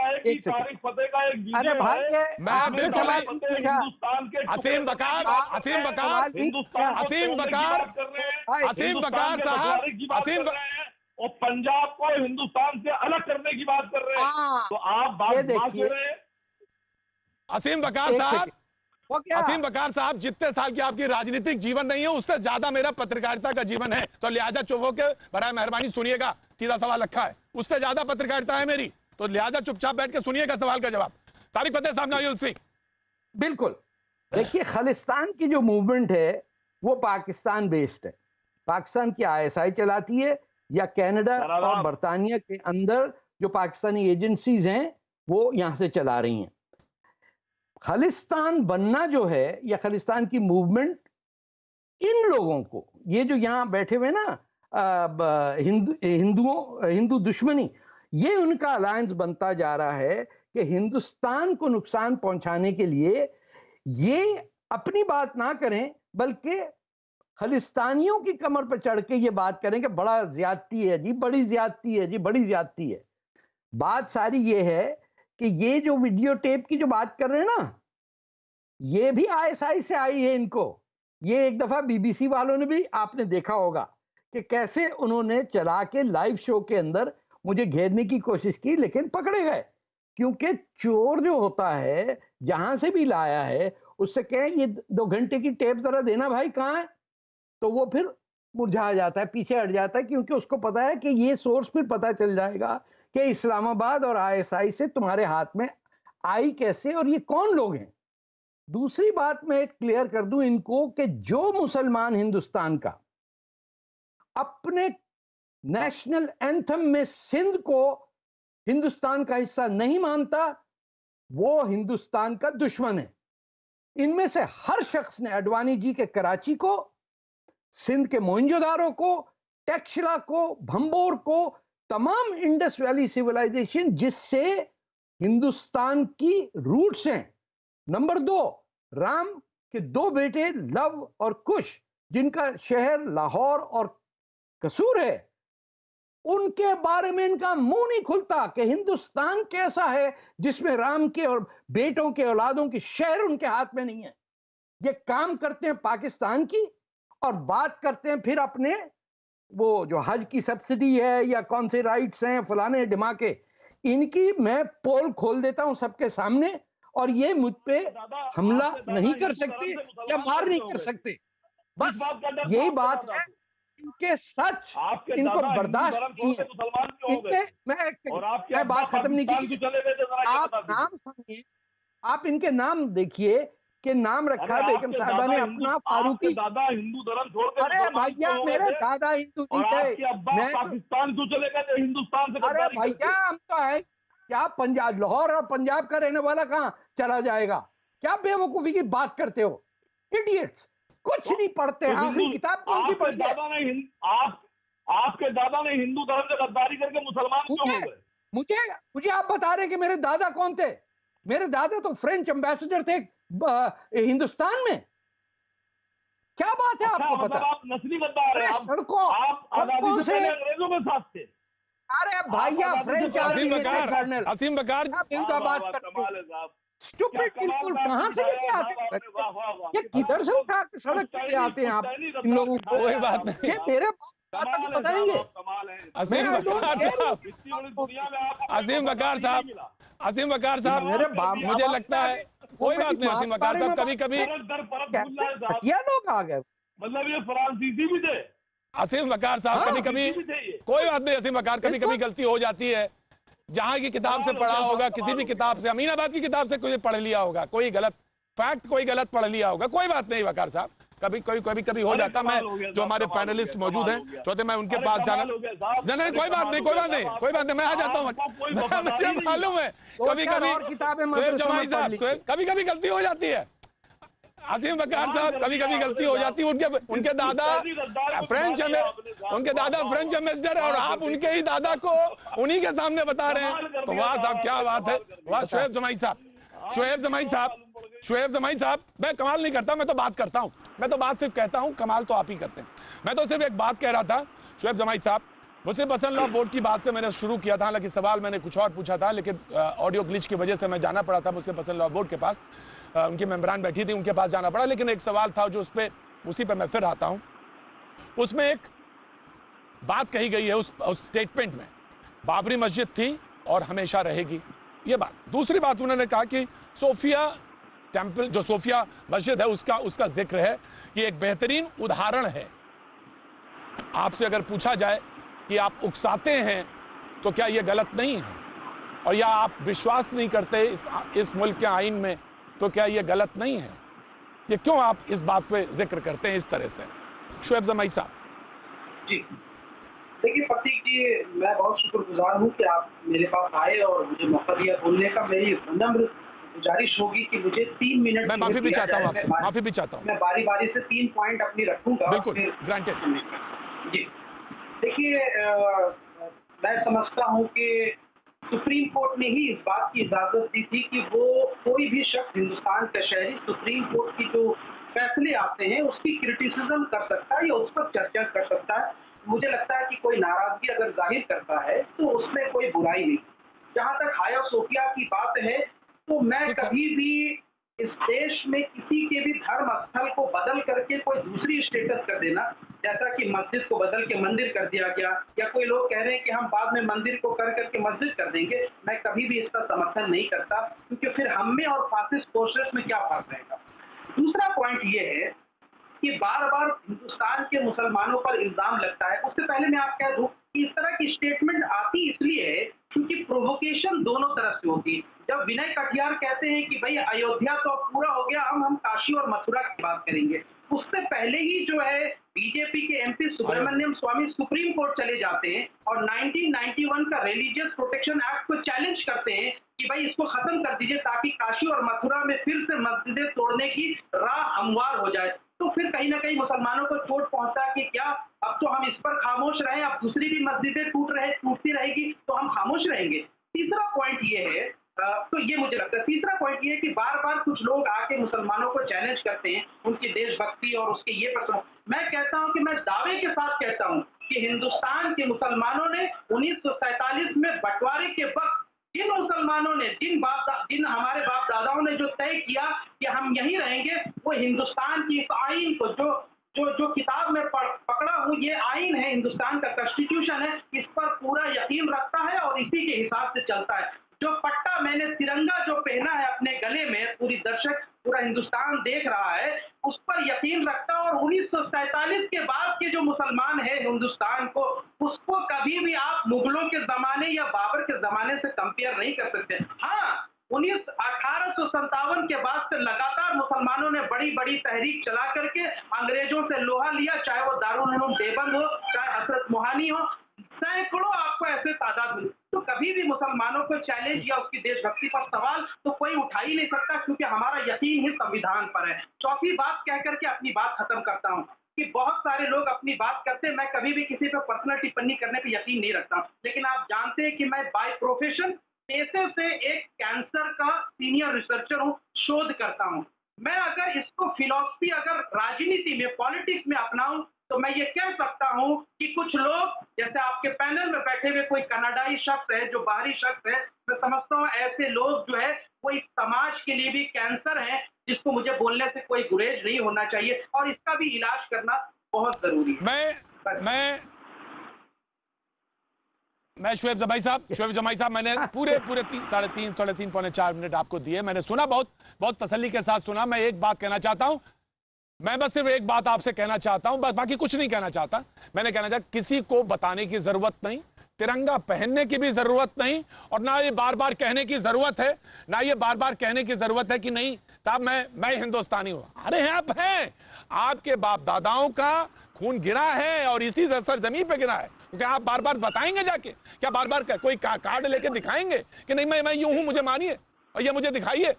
अरे भाई, मैं आपसे सवाल असीम बकार साहब, और पंजाब को हिंदुस्तान से अलग करने की बात कर रहे हैं, तो आप बात देखिए। असीम बकार साहब, जितने साल की आपकी राजनीतिक जीवन नहीं है, उससे ज्यादा मेरा पत्रकारिता का जीवन है। तो लिहाजा चुप होकर बराए मेहरबानी सुनिएगा। सीधा सवाल रखा है, उससे ज्यादा पत्रकारिता है मेरी, तो लिहाजा चुपचाप बैठ के सुनिएगा सवाल का जवाब। तारिक फतेह साहब, नाउ यू विल स्पीक। बिल्कुल। देखिए, खालिस्तान की जो मूवमेंट है वो पाकिस्तान बेस्ड है। पाकिस्तान की ISI चलाती है, या कनाडा और बरतानिया के अंदर जो पाकिस्तानी एजेंसीज हैं वो यहां से चला रही हैं। खालिस्तान बनना जो है, या खालिस्तान की मूवमेंट, इन लोगों को, ये जो यहां बैठे हुए ना हिंदू दुश्मनी, ये उनका अलायंस बनता जा रहा है कि हिंदुस्तान को नुकसान पहुंचाने के लिए ये अपनी बात ना करें, बल्कि खालिस्तानियों की कमर पर चढ़ के ये बात करें कि बड़ा ज्यादती है जी, बड़ी ज्यादती है जी, बड़ी ज्यादती है। बात सारी ये है कि ये जो वीडियो टेप की जो बात कर रहे हैं ना, ये भी आईएसआई से आई है इनको। ये एक दफा बीबीसी वालों ने भी, आपने देखा होगा कि कैसे उन्होंने चला के लाइव शो के अंदर मुझे घेरने की कोशिश की, लेकिन पकड़े गए। क्योंकि चोर जो होता है, जहां से भी लाया है, उससे कहें ये 2 घंटे की टेप जरा देना भाई, कहाँ है, तो वो फिर मुरझा जाता है, पीछे हट जाता है, क्योंकि उसको पता है कि ये सोर्स फिर पता चल जाएगा कि इस्लामाबाद और आईएसआई से तुम्हारे हाथ में आई कैसे और ये कौन लोग हैं। दूसरी बात मैं क्लियर कर दूं इनको कि जो मुसलमान हिंदुस्तान का अपने नेशनल एंथम में सिंध को हिंदुस्तान का हिस्सा नहीं मानता, वो हिंदुस्तान का दुश्मन है। इनमें से हर शख्स ने अडवाणी जी के कराची को, सिंध के मोइंजोदारो को, टैक्शिला को, भंबोर को, तमाम इंडस वैली सिविलाइजेशन जिससे हिंदुस्तान की रूट्स हैं। नंबर 2, राम के 2 बेटे लव और कुश, जिनका शहर लाहौर और कसूर है, उनके बारे में इनका मुंह नहीं खुलता कि हिंदुस्तान कैसा है जिसमें राम के और बेटों के औलादों की शहर उनके हाथ में नहीं है। ये काम करते हैं पाकिस्तान की और बात करते हैं फिर अपने वो जो हज की सब्सिडी है या कौन से राइट्स हैं फलाने ढिमाके। इनकी मैं पोल खोल देता हूं सबके सामने, और ये मुझ पे हमला नहीं कर सकते या मार नहीं कर सकते। बस यही बात है, इनके सच इनको बर्दाश्त नहीं है। इनके मैं बात खत्म नहीं की। आप नाम सुनिए, आप इनके नाम देखिए कि नाम रखा है बेगम साहिबा ने अपना फारूकी। दादा हिंदू धर्म छोड़ के अरे भैया, मेरे दादा हिंदू नहीं थे, मैं पाकिस्तान क्यों चले गए हिंदुस्तान से? अरे भैया, हम तो है क्या, पंजाब, लाहौर और पंजाब का रहने वाला कहाँ चला जाएगा? क्या बेवकूफी की बात करते हो, इडियट्स, कुछ नहीं पढ़ते। आखिरी किताब कौन सी पढ़ी है? आपके दादा ने हिंदू धर्म से गद्दारी करके मुसलमान क्यों हो गए? मुझे आप बता रहे कि मेरे दादा कौन थे? मेरे दादा तो फ्रेंच एम्बेसडर थे हिंदुस्तान में। क्या बात है, आपको पता? आप नस्ली गद्दार हैं। सड़कों आजादी से पहले अंग्रेजों के साथ थे। अरे भैया, फ्रेंच आर्मी में थे कर्नल। असीम बकार, बात करते हो स्टूपिड, बिल्कुल कहां से लेके आते हैं? ये किधर से उठा के सड़क पे आते हैं आप इन लोगों को? कोई बात नहीं, ये मेरे बताएंगे। असीम बकार साहब, असीम बकार साहब, मुझे लगता है कोई बात नहीं। असीम बकार साहब, कभी कभी ये लोग आ गए, मतलब ये फ्रांसीसी भी थे। असीम बकार साहब, कभी कभी कोई बात नहीं। असीम बकार, कभी कभी गलती हो जाती है। जहां की किताब से पढ़ा होगा, किसी भी किताब से, अमीनाबाद की किताब से कोई पढ़ लिया होगा, कोई गलत फैक्ट कोई गलत पढ़ लिया होगा, कोई बात नहीं वकार साहब, कभी हो जाता। मैं जो हमारे पैनलिस्ट मौजूद हैं चाहते मैं उनके पास जाना, नहीं कोई बात नहीं, कोई बात नहीं, मैं आ जाता हूँ। मुझे मालूम है कभी कभी गलती हो जाती है। असीम बकार साहब, कभी कभी गलती हो जाती है। उनके दादा फ्रेंच एम्बेसडर, और आप उनके ही दादा को उन्हीं के सामने बता रहे हैं। तो वाह साहब, क्या बात है, वाह। शोएब जमाई साहब, मैं कमाल नहीं करता, मैं तो बात करता हूं। मैं तो बात सिर्फ कहता हूं, कमाल तो आप ही करते हैं। मैं तो सिर्फ एक बात कह रहा था शोएब जमाई साहब, मुस्लिम पर्सनल लॉ बोर्ड की बात से मैंने शुरू किया था। हालांकि सवाल मैंने कुछ और पूछा था, लेकिन ऑडियो ग्लिच की वजह से मैं जाना पड़ा था मुस्लिम पर्सनल लॉ बोर्ड के पास। उनकी मेंबरान बैठी थी, उनके पास जाना पड़ा। लेकिन एक सवाल था जो उसी पे मैं फिर आता हूं। उसमें एक बात कही गई है उस स्टेटमेंट में, बाबरी मस्जिद थी और हमेशा रहेगी, ये बात। दूसरी बात उन्होंने कहा कि सोफिया टेम्पल, जो सोफिया मस्जिद है, उसका जिक्र है कि एक बेहतरीन उदाहरण है। आपसे अगर पूछा जाए कि आप उकसाते हैं तो क्या यह गलत नहीं है, और या आप विश्वास नहीं करते इस मुल्क के आईन में, तो क्या यह गलत नहीं है? ये क्यों आप इस बात पे जिक्र करते हैं इस तरह से? शोएब जमाई साहब जी, देखिए प्रतीक जी, मैं बहुत शुक्रगुजार हूँ कि आप मेरे पास आए और मुझे मौका दिया बोलने का। मेरी विनम्र गुजारिश होगी कि मुझे 3 मिनट, मैं माफी भी चाहता हूँ आपसे, माफी भी चाहता हूँ। मैं बारी बारी से 3 पॉइंट अपनी रखूंगा। बिल्कुल, ग्रांटेड। जी, देखिए, मैं समझता हूँ कि सुप्रीम कोर्ट ने ही इस बात की इजाजत दी थी कि वो कोई भी शख्स हिंदुस्तान का शहरी सुप्रीम कोर्ट की जो फैसले आते हैं उसकी क्रिटिसिज्म कर सकता है या उस पर चर्चा कर सकता है। मुझे लगता है कि कोई नाराजगी अगर जाहिर करता है तो उसमें कोई बुराई नहीं। जहां तक हाया सोफिया की बात है, तो मैं कभी भी इस देश में किसी के भी धर्म स्थल को बदल करके कोई दूसरी स्टेटस कर देना, जैसा कि मस्जिद को बदल के मंदिर कर दिया गया, या कोई लोग कह रहे हैं कि हम बाद में मंदिर को कर करके मस्जिद कर देंगे, मैं कभी भी इसका समर्थन नहीं करता, क्योंकि फिर हम में और फासिस्ट फोर्सेस में क्या फर्क रहेगा। दूसरा पॉइंट ये है कि बार बार हिंदुस्तान के मुसलमानों पर इल्जाम लगता है। उससे पहले मैं आप कह दूं कि इस तरह की स्टेटमेंट आती इसलिए है क्योंकि प्रोवोकेशन दोनों तरफ से होती है। जब विनय कटियार कहते हैं कि भाई अयोध्या तो पूरा हो गया, हम काशी और मथुरा की बात करेंगे, उससे पहले ही जो है बीजेपी के एमपी सुब्रमण्यम स्वामी सुप्रीम कोर्ट चले जाते हैं और 1991 का रिलीजियस प्रोटेक्शन एक्ट को चैलेंज करते हैं कि भाई इसको खत्म कर दीजिए ताकि काशी और मथुरा में फिर से मस्जिदें तोड़ने की राह हमवार हो जाए। तो फिर कहीं ना कहीं मुसलमानों को चोट पहुंचा कि क्या अब तो हम इस पर खामोश रहे, अब दूसरी भी मस्जिदें टूटती रहेगी तो हम खामोश रहेंगे। तीसरा पॉइंट ये है, तो ये मुझे लगता है तीसरा पॉइंट ये है कि बार बार कुछ लोग आके मुसलमानों को चैलेंज करते हैं उनकी देशभक्ति और उसके ये प्रश्न। मैं कहता हूं कि मैं दावे के साथ कहता हूं कि हिंदुस्तान के मुसलमानों ने 1947 में बंटवारे के वक्त जिन मुसलमानों ने जिन हमारे बाप दादाओं ने जो तय किया कि हम यहीं रहेंगे, वो हिंदुस्तान की इस आइन को जो किताब में पकड़ा हूं, ये आइन है, हिंदुस्तान का कॉन्स्टिट्यूशन है, इस पर पूरा यकीन रखता है और इसी के हिसाब से चलता है। जो पट्टा मैंने तिरंगा जो पहना है अपने गले में, पूरा हिंदुस्तान देख रहा है, उस पर यकीन रखता है। और 1947 के बाद के जो मुसलमान है हिंदुस्तान को, उसको कभी भी आप मुगलों के जमाने या बाबर के जमाने से कंपेयर नहीं कर सकते। हाँ, 1857 के बाद से लगातार मुसलमानों ने बड़ी बड़ी तहरीक चला करके अंग्रेजों से लोहा लिया, चाहे वो दारुल उलूम देवबंद हो, चाहे हजरत मोहानी हो, सैकड़ों आपको ऐसे तादाद मिले। तो कभी भी मुसलमानों को चैलेंज या उसकी देशभक्ति पर सवाल तो कोई उठा ही नहीं सकता, क्योंकि हमारा यकीन ही संविधान पर है। चौथी बात कह करके अपनी बात खत्म करता हूं कि बहुत सारे लोग अपनी बात करते हैं, मैं कभी भी किसी पर पर्सनल टिप्पणी करने पर यकीन नहीं रखता, लेकिन आप जानते हैं कि मैं बाय प्रोफेशन पेशे से एक कैंसर का सीनियर रिसर्चर हूं, शोध करता हूं। मैं अगर इसको फिलॉसफी अगर राजनीति में, पॉलिटिक्स में अपनाऊं, तो मैं ये कह सकता हूं कि कुछ लोग, जैसे आपके पैनल में बैठे हुए कोई कनाडाई शख्स है जो बाहरी शख्स है, मैं समझता हूं ऐसे लोग जो है वो इस समाज के लिए भी कैंसर है, जिसको मुझे बोलने से कोई गुरेज नहीं होना चाहिए और इसका भी इलाज करना बहुत जरूरी है। मैं शुएब जमाई साहब मैंने पूरे साढ़े तीन पौने 4 मिनट आपको दिए। मैंने सुना, बहुत तसल्ली के साथ सुना। मैं एक बात कहना चाहता हूं, मैं बस सिर्फ एक बात आपसे कहना चाहता हूं, बस बाकी कुछ नहीं कहना चाहता। मैंने कहना चाहता किसी को बताने की जरूरत नहीं, तिरंगा पहनने की भी जरूरत नहीं, और ना ये बार बार कहने की जरूरत है, ना ये बार बार कहने की जरूरत है कि नहीं साहब मैं हिंदुस्तानी हूं। अरे आप हैं, आपके बाप दादाओं का खून गिरा है और इसी सरजमीन पे गिरा है। क्योंकि आप बार बार बताएंगे जाके, क्या बार बार कोई कार्ड लेके दिखाएंगे कि नहीं मैं यूं हूं, मुझे मानिए और ये मुझे दिखाइए?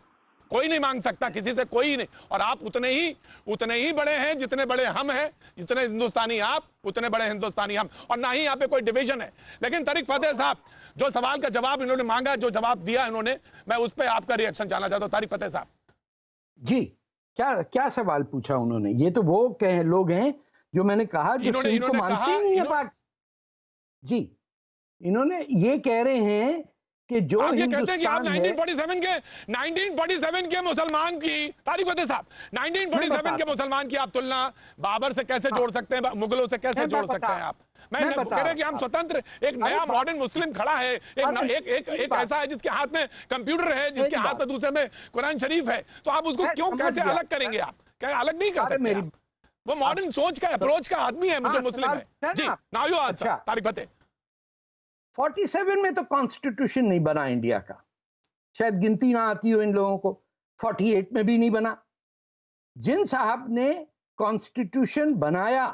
कोई नहीं मांग सकता किसी से, कोई नहीं। और आप उतने ही बड़े हैं जितने बड़े हम हैं, जितने हिंदुस्तानी आप उतने बड़े हिंदुस्तानी हम, और ना ही यहाँ पे कोई डिवीजन है। लेकिन तारिक फतेह साहब, जो सवाल का जवाब इन्होंने मांगा, जो जवाब दिया इन्होंने, मैं उस पर आपका रिएक्शन जानना चाहता हूँ। तारिक फतेह साहब जी, क्या सवाल पूछा उन्होंने? ये तो वो लोग हैं जो मैंने कहा जो सिंध को मानते ही नहीं है पाक। जी, इन्होंने ये कह रहे हैं कि जो आप ये कहते हैं कि आप 1947 के मुसलमान की, तारिक फतेह साहब, 1947 के मुसलमान की आप तुलना बाबर से कैसे जोड़ सकते हैं, मुगलों से कैसे जोड़ सकते हैं आप? मैं कह रहा कि हम स्वतंत्र, एक नया मॉडर्न मुस्लिम खड़ा है, एक ऐसा है जिसके हाथ में कंप्यूटर है, जिसके हाथ में दूसरे में कुरान शरीफ है, तो आप उसको क्यों कैसे अलग करेंगे? आप क्या अलग नहीं कर सकते? वो मॉडर्न सोच का, अप्रोच का आदमी है, मुझे मुस्लिम है। जी, नाउ यू आंसर तारिक फतेह। 47 में तो कॉन्स्टिट्यूशन नहीं बना इंडिया का, शायद गिनती ना आती हो इन लोगों को। 48 में भी नहीं बना। जिन साहब ने कॉन्स्टिट्यूशन बनाया,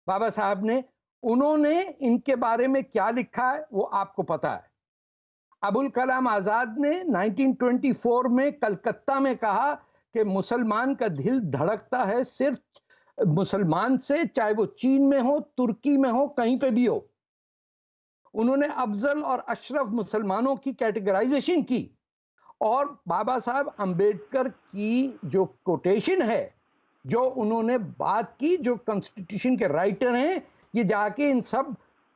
बाबा साहब ने, उन्होंने इनके बारे में क्या लिखा है वो आपको पता है। अबुल कलाम आजाद ने 1924 में कलकत्ता में कहा कि मुसलमान का दिल धड़कता है सिर्फ मुसलमान से, चाहे वो चीन में हो, तुर्की में हो, कहीं पे भी हो। उन्होंने अफजल और अशरफ मुसलमानों की कैटेगराइजेशन की, और बाबा साहब अंबेडकर की जो कोटेशन है जो उन्होंने बात की, जो कॉन्स्टिट्यूशन के राइटर हैं, ये जाके इन सब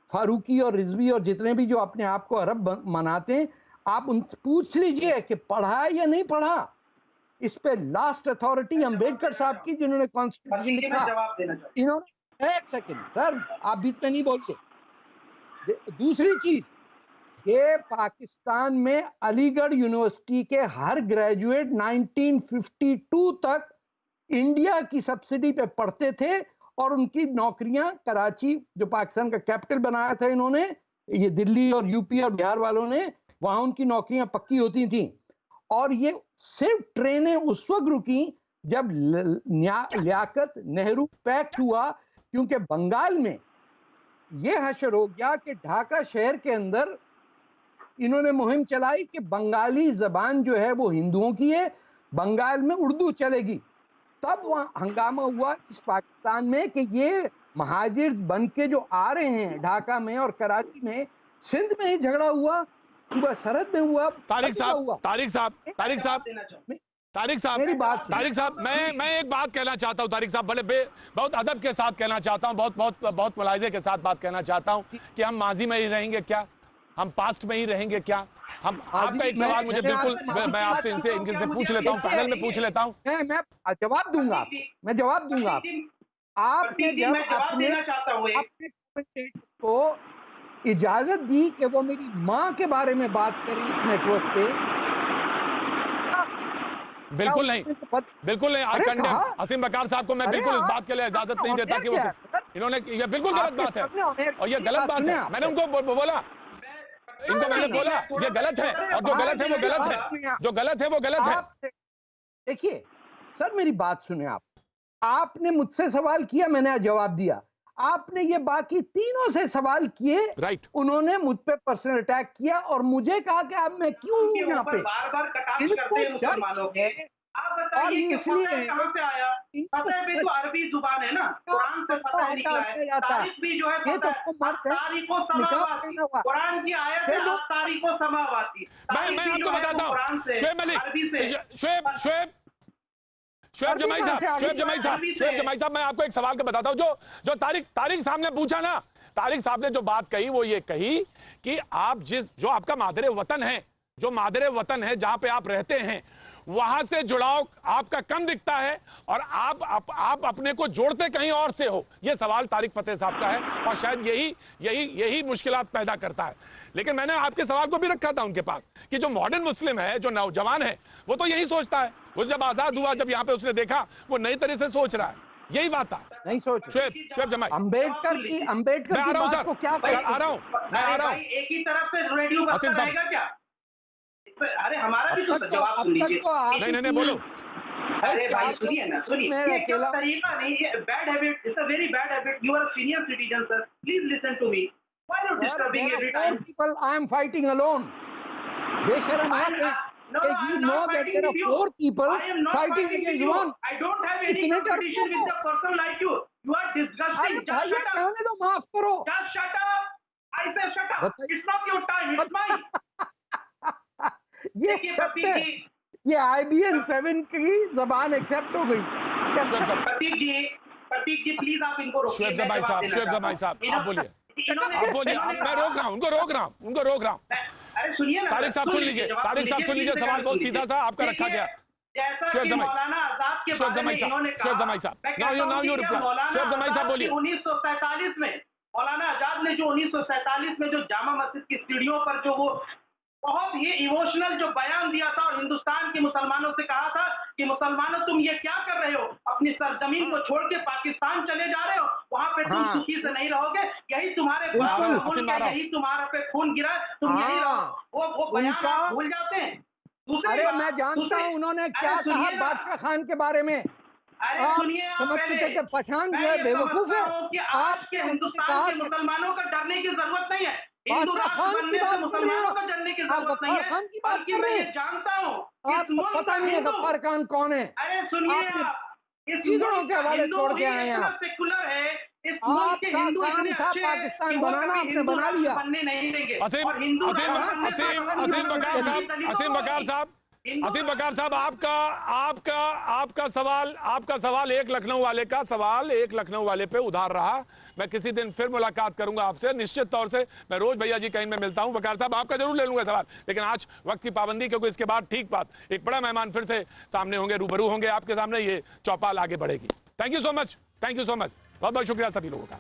फारूकी और रिजवी और जितने भी जो अपने आप को अरब मनाते हैं, आप उनसे पूछ लीजिए कि पढ़ा है या नहीं पढ़ा। इस पे लास्ट अथॉरिटी अम्बेडकर साहब की, जिन्होंने कॉन्स्टिट्यूशन लिखा। इन्होंने, एक सेकेंड सर, आप बीच में नहीं बोलिए। दूसरी चीज, ये पाकिस्तान में अलीगढ़ यूनिवर्सिटी के हर ग्रेजुएट 1952 तक इंडिया की सब्सिडी पे पढ़ते थे और उनकी नौकरियां कराची, जो पाकिस्तान का कैपिटल बनाया था इन्होंने, ये दिल्ली और यूपी और बिहार वालों ने, वहां उनकी नौकरियां पक्की होती थी। और ये सिर्फ ट्रेनें उस वक्त रुकी जब लियाकत नेहरू पैक्ट हुआ, क्योंकि बंगाल में ये हशर हो गया कि ढाका शहर के अंदर इन्होंने मुहिम चलाई कि बंगाली जबान जो है वो हिंदुओं की है, बंगाल में उर्दू चलेगी। तब वहां हंगामा हुआ इस पाकिस्तान में कि ये महाजिर बन के जो आ रहे हैं ढाका में और कराची में, सिंध में ही झगड़ा हुआ, सुबह सरहद में हुआ, तारिक साहब, मेरी बात, तारिक साहब, मैं एक बात कहना चाहता हूं। तारिक साहब, बहुत अदब के साथ कहना चाहता हूं, बहुत मुलाहिजे के साथ बात कहना चाहता हूं कि हम माजी में ही रहेंगे क्या, हम पास्ट में ही रहेंगे क्या? हम, आपका एक सवाल मुझे बिल्कुल, मैं आपसे इनसे पूछ लेता हूं, पैनल में पूछ लेता हूं। मैं जवाब दूंगा, मैं जवाब दूंगा। आपने जब अपने को इजाजत दी कि वो मेरी माँ के बारे में बात करें इस नेटवर्क पे, बिल्कुल नहीं, बिल्कुल नहीं। आई कंडेम असीम बकार साहब को मैं बिल्कुल इस बात के लिए इजाजत नहीं देता कि वो, इन्होंने, ये बिल्कुल गलत बात है और ये गलत बात है। मैंने उनको बोला, इनको मैंने बोला ये गलत है, और जो गलत है वो गलत है, जो गलत है वो गलत है। देखिए सर, मेरी बात सुने आप। आपने मुझसे सवाल किया, मैंने जवाब दिया। आपने ये बाकी तीनों से सवाल किए, राइट। उन्होंने मुझ पे पर्सनल अटैक किया और मुझे कहा कि अब मैं क्यों हूं यहाँ पे। बार-बार कटाक्ष करते हैं मुसलमानों के। आप बताइए कि फतह कहां से आया? फतह भी तो अरबी जुबान है ना, कुरान से फतह निकला है। तारीख भी जो है तारीखो समावाती, कुरान की आयत है तारीखो समावाती। मैं आपको बताता हूं, शुएब जमाई साहब, मैं आपको एक सवाल का बताता हूं। जो तारिक साहब ने पूछा ना, तारिक साहब ने जो बात कही वो ये कही कि आप जो आपका मादरे वतन है, जहां पे आप रहते हैं, वहां से जुड़ाव आपका कम दिखता है और आप अपने को जोड़ते कहीं और से हो। यह सवाल तारिक फतेह साहब का है और शायद यही मुश्किलात पैदा करता है। लेकिन मैंने आपके सवाल को भी रखा था उनके पास कि जो मॉडर्न मुस्लिम है, जो नौजवान है, वो तो यही सोचता है। वो जब आजाद हुआ, जब यहाँ पे उसने देखा, वो नई तरह से सोच रहा है। यही बात था, नहीं सोच। शुएब जमाई, अम्बेडकर की बात को क्या आ रहा हूं। एक ही तरफ से रेडियो बजता रहेगा क्या? अरे हमारा भी तो जवाब सुन लीजिए। नहीं बोलो। अरे भाई सुनिए ना, सुनिए। तरीका नहीं है, bad habit, it's a very bad habit. You are senior citizen sir, please listen to me. Why are you disturbing every time? People, I am fighting alone. बेशरम आप हैं। You know that there are 4 people fighting against one. I don't have any competition with a person like you. You are disgusting. Just shut up. कहने दो, माफ करो। Just shut up. I say shut up. It's not your time. It's mine. ये ये IBN 7 की जबान accept हो गई। प्रतीक जी प्लीज आप इनको रोकिए। शुएब जमाई साहब, आप बोलिए। मैं रोक रहा हूँ, उनको रोक रहा हूँ। अरे सुनिए ना, तारिक साहब सुन लीजिए, सवाल बहुत सीधा सा आपका रखा गया। जैसा कि मौलाना आजाद के बारे में इन्होंने कहा, शुएब जमाई साहब बोलिए। 1947 में मौलाना आजाद ने जो 1947 में जो जामा मस्जिद की सीढ़ियों पर जो वो बहुत ही इमोशनल जो बयान दिया था और हिंदुस्तान के मुसलमानों से कहा था कि मुसलमानों तुम ये क्या कर रहे हो, अपनी सरजमीन को छोड़ के पाकिस्तान चले जा रहे हो, वहां पे तुम सुखी से नहीं रहोगे, यही तुम्हारे यही तुम्हारे पे खून गिरा, तुम यही रहो। वो बयान आप भूल जाते हैं। अरे मैं जानता हूँ उन्होंने क्या कहा बादशाह खान के बारे में। अरे सुनिए, समझते थे कि पठान जो है बेवकूफ है। आज के हिंदुस्तान के मुसलमानों का डरने की जरूरत नहीं है। हिंदू राष्ट्र बनने से मुसलमानों का डरने की जरूरत नहीं है, बल्कि मैं ये जानता हूँ पता नहीं है गफ्फार खान कौन है। अरे सुनिए, इस चीजों के हवाले छोड़ के आए हैं। सेकुलर है, इस मुल्क के हिंदू इतने अच्छे हैं पाकिस्तान बनाना आपने बना लिया। बनने नहीं देंगे। असीम बकार साहब, आसिफ बकार साहब, आपका सवाल एक लखनऊ वाले का सवाल एक लखनऊ वाले पे उधार रहा। मैं किसी दिन फिर मुलाकात करूंगा आपसे निश्चित तौर से। मैं रोज भैया जी कहीं में मिलता हूं। बकार साहब, आपका जरूर ले लूंगा सवाल, लेकिन आज वक्त की पाबंदी, क्योंकि इसके बाद ठीक बात एक बड़ा मेहमान फिर से सामने होंगे, रूबरू होंगे आपके सामने। ये चौपाल आगे बढ़ेगी। थैंक यू सो मच, बहुत बहुत शुक्रिया सभी लोगों का।